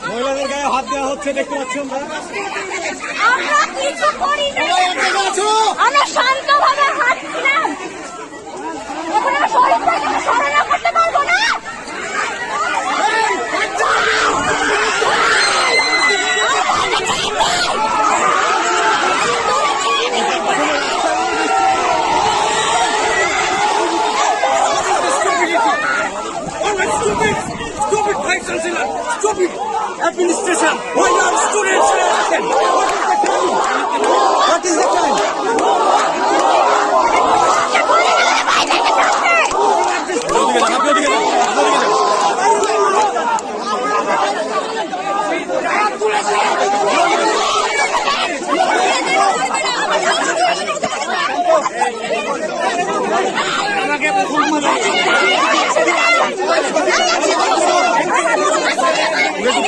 মহিলাদের গায়ে হাত দেওয়া হচ্ছে, দেখতে পাচ্ছি আমরা কিছু করি না, আমরা শান্তভাবে হাত দিলাম। এখন আমরা শহীদদেরকে স্মরণ করতে পারবো না। Stupid administration. Why are students arrested? What is the crime?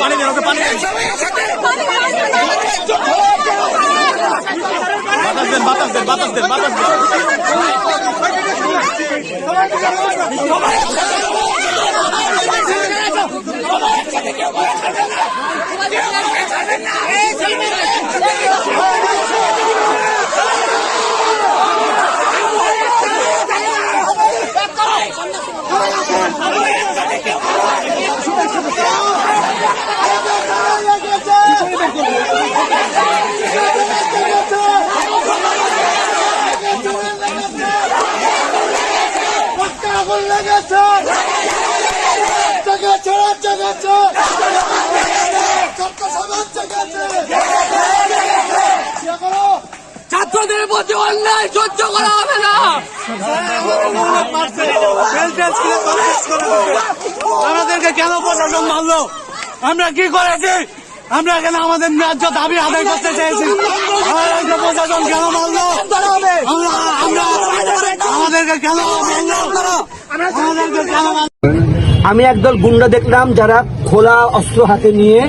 পানি দেন, পানি দেন, বাতাস দেন, বাতাস দেন, বাতাস দেন, বাতাস দেন। ছাত্রদের প্রতি অন্যায় সহ্য করা হবে না। আমাদেরকে কেন প্রশাসন মারলো? আমরা কি করেছি? আমরা এখানে আমাদের ন্যায্য দাবি আদায় করতে চেয়েছি, প্রশাসন কেন মারলো? আমাদেরকে কেন মারলো? আমি একদল গুন্ডা দেখলাম যারা খোলা অস্ত্র হাতে নিয়ে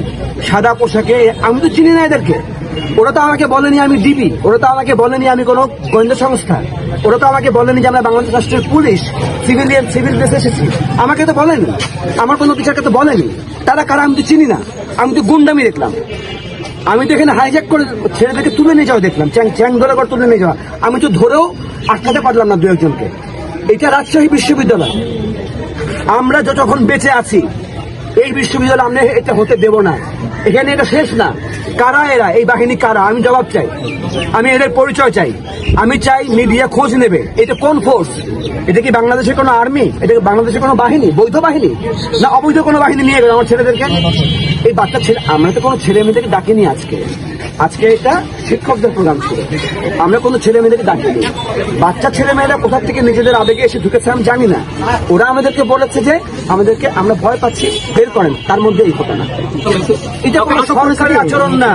সাদা পোশাকে, আমি তো চিনি না এদেরকে। ওরা তো আমাকে বলেনি আমি ডিবি, ওরা তো আমাকে বলেনি আমি কোনো গোয়েন্দা সংস্থা, ওরা তো আমাকে বলেনি যে আমরা বাংলাদেশ রাষ্ট্রের পুলিশ সিভিল ড্রেসে এসেছি। আমাকে তো বলেনি, আমার কোনো বিচারকে তো বলেনি। তারা কারা আমি তো চিনি না, আমি তো গুন্ডামি দেখলাম। আমি তো এখানে হাইজ্যাক করে ছেলেদেরকে তুলে নিয়ে যাওয়া দেখলাম, চ্যাং ধরে করে তুলে নিয়ে যাওয়া। আমি তো ধরেও আটকাতে পারলাম না দু একজনকে। এটা রাজশাহী বিশ্ববিদ্যালয়, আমরা যতক্ষণ বেঁচে আছি এই বিশ্ববিদ্যালয় আমরা এটা হতে দেব না। এখানে এটা শেষ না। কারা এরা, এই বাহিনী কারা? আমি জবাব চাই, আমি এদের পরিচয় চাই। আমি চাই মিডিয়া খোঁজ নেবে এটা কোন ফোর্স, এটা কি বাংলাদেশের কোনো আর্মি, এটা কি বাংলাদেশের কোনো বাহিনী, বৈধ বাহিনী না অবৈধ কোনো বাহিনী নিয়ে গেল আমার ছেলেদেরকে? এই বাচ্চা ছেলে, আমরা তো কোনো ছেলে মেয়েদেরকে ডাকিনি আজকে। আজকে এটা শিক্ষকদের প্রোগ্রাম ছিল, আমরা কোনো ছেলে মেয়েদেরকে ডাকিনি। বাচ্চা ছেলে মেয়েরা কোথা থেকে নিজেদের আবেগে এসে ঢুকেছে আমি জানি না। ওরা আমাদেরকে বলেছে যে আমাদেরকে আমরা ভয় পাচ্ছি, বের করেন, তার মধ্যে এই ঘটনা। এটা কোনো সরকারি আচরণ না,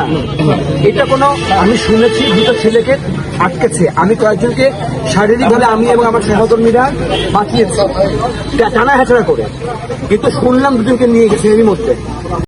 এটা কোনো, আমি শুনেছি দুটো ছেলেকে আটকেছে, আমি কয়েকজনকে শারীরিকভাবে আমি এবং আমার সহকর্মীরা বাঁচিয়েছি টানা হেঁচড়া করে, কিন্তু শুনলাম দুজনকে নিয়ে গেছে এরই মধ্যে।